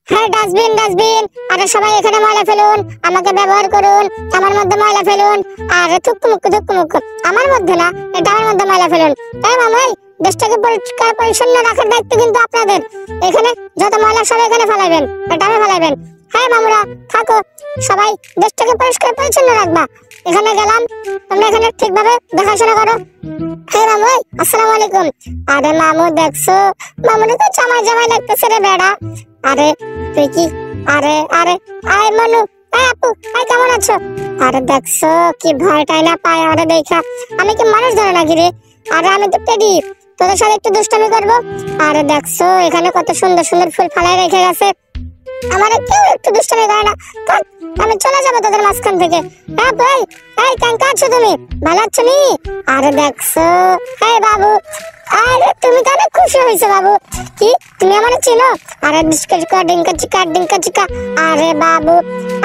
হ্যাঁ, dustbin dustbin. আরে সবাই এখানে ময়লা ফেলুন, আমাকে ব্যবহার করুন, আমার মধ্যে ময়লা ফেলুন। আরে থুকু মুক্কু আমার মধ্যে না, এটা আমার মধ্যে ময়লা ফেলুন। তাই মামাই, দেশটাকে পরিষ্কার পরিচ্ছন্ন রাখার দায়িত্ব কিন্তু আপনাদের। এখানে যত ময়লা সব এখানে ফেলাবেন, ডাবে ফেলাবেন। হ্যাঁ মামুরা, থাকো, সবাই দেশটাকে পরিষ্কার পরিচ্ছন্ন রাখবা। এখানে গেলাম, তোমরা এখানে ঠিকভাবে দেখাশোনা করো। হ্যাঁ মামু, আসসালামু আলাইকুম। আরে মামু দেখছো, মামুনি তো জামাই জামাই লাগতেছে রে বেড়া। আরে তুই কি, আরে আরে আয় মনু, আয় আপু, আয় কেমন আছো? আরে দেখছো কি ভয়টাই না পায় আমারে দেখা। আমি কি মানুষ ধরে নাকি রে? আরে আমি তো টেডি, তোদের সাথে একটু দুষ্টামি করবো। আরে দেখছো এখানে কত সুন্দর সুন্দর ফুল ফালাই রেখে গেছে, আমার কেউ একটু দুষ্টামি করে না। থাক, আমি চলে যাবো তোদের মাঝখান থেকে। হ্যাঁ ভাই, এই কেমন আছো তুমি? ভালো আছো নি? আরে দেখছো, এই বাবু, আরে তুমি তো অনেক খুশি হয়েছো বাবু। কি তুমি আমার চিনো? আরে ডিঙ্কা চিকা। আরে বাবু,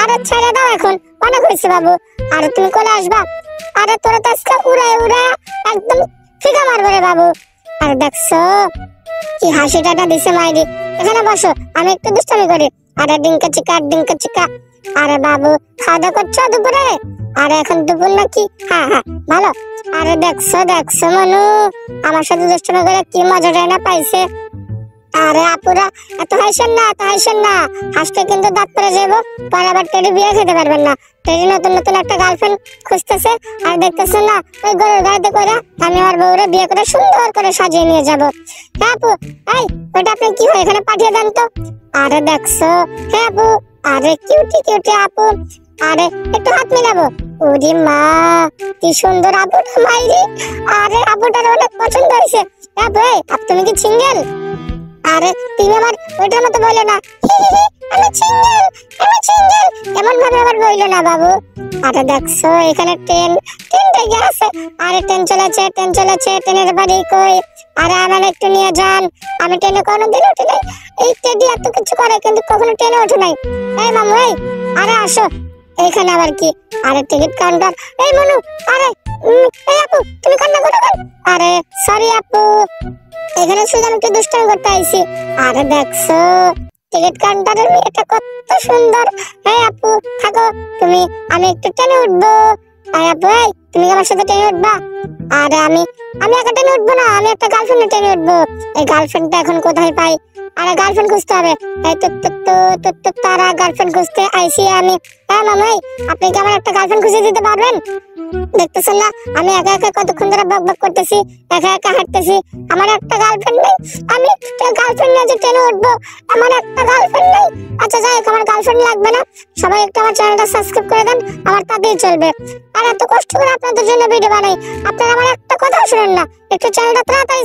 আরে ছেড়ে দাও এখন, অনেক হয়েছে বাবু। আরে তুমি কোলে আসবা? আরে তোরা তো আজকে উড়ায় উড়ায় একদম ফিকা মারবো রে বাবু। আরে দেখছো কি হাসিটা দিছে মাইরি। এখানে বসো, আমি একটু দুষ্টামি করি। আরে ডিঙ্কা চিকা। আরে বাবু, খাওয়া দাওয়া করছো দুপুরে? আরে এখন দুপুর নাকি? হ্যাঁ হ্যাঁ, ভালো। আরে দেখছো মনু, আমার সাথে দুষ্টামি করে কি মজাটাই না পাইছে। আরে আপুরা, এত হাসেন না, হাসতে কিন্তু দাঁত পড়ে যাবো। পরে আবার টেডি বিয়ে খেতে পারবেন না। টেডি নতুন নতুন একটা গার্লফ্রেন্ড খুঁজতেছে, আর দেখতেছেন না ওই গরুর গাড়িতে করে আমি আমার বউরে বিয়ে করে সুন্দর করে সাজিয়ে নিয়ে যাবো। হ্যাঁ আপু, এই ওইটা আপনি কি হয় এখানে পাঠিয়ে দেন তো। আরে দেখছো, হ্যাঁ আপু, আরে কিউটি আপু। আরে একটু হাত মিলাবো। ওরে মা, কি সুন্দর আপুটা মাইরি। আরে আপুটার অনেক পছন্দ হয়েছে। হ্যাঁ ভাই, তুমি কি সিঙ্গেল? আরে তুমি আমার ওইটার মতো বলো না। আমি সিঙ্গেল। এমন ভাবে আবার বইলো না বাবু। আরে দেখছো এখানে ট্রেন লেগে আছে। আরে ট্রেন চলেছে, ট্রেনের বাড়ি কই? আরে আমার একটু নিয়ে যান, আমি ট্রেনে কোনোদিন উঠি নাই। এই টেডি এত কিছু করে কিন্তু কখনো ট্রেনে উঠে নাই। এই মামু, এই আরে আসো। এইখানে আবার কি? আরে টিকিট কাউন্টার। এই মনু, আরে এই আপু, তুমি কান্না করো কেন? আরে সরি আপু, এখানে শুধু আমি একটু দুষ্টামি করতে আইছি। আরে দেখছো টিকিট কাউন্টারের মেয়েটা কত সুন্দর। হ্যাঁ আপু, থাকো তুমি, আমি একটু ট্রেনে উঠবো। আরে আপু, এই তুমি আমার সাথে ট্রেনে উঠবা? আরে আমি একা ট্রেনে উঠবো না, আমি একটা গার্লফ্রেন্ডের ট্রেনে উঠবো। এই গার্লফ্রেন্ডটা এখন কোথায় পাই? আরে গার্লফ্রেন্ড খুঁজতে হবে। এই তো তারা গার্লফ্রেন্ড খুঁজতে আইছি আমি। হ্যাঁ মামাই, আপনি কি আমার একটা গার্লফ্রেন্ড খুঁজে দিতে পারবেন? দেখতেছেন না আমি একা কতক্ষণ ধরে বক করতেছি, একা হাঁটতেছি, আমার একটা গার্লফ্রেন্ড নেই। আমি একটা গার্লফ্রেন্ড নিয়ে যে ট্রেনে উঠবো, আমার একটা গার্লফ্রেন্ড নেই। আচ্ছা যাই হোক, আমার গার্লফ্রেন্ড লাগবে না। সবাই একটু আমার চ্যানেলটা সাবস্ক্রাইব করে দেন, আমার তাতেই চলবে। আর এত কষ্ট করে আপনাদের জন্য ভিডিও বানাই, আপনারা আমার একটা কথা শুনেন না। একটু চ্যানেলটা তাড়াতাড়ি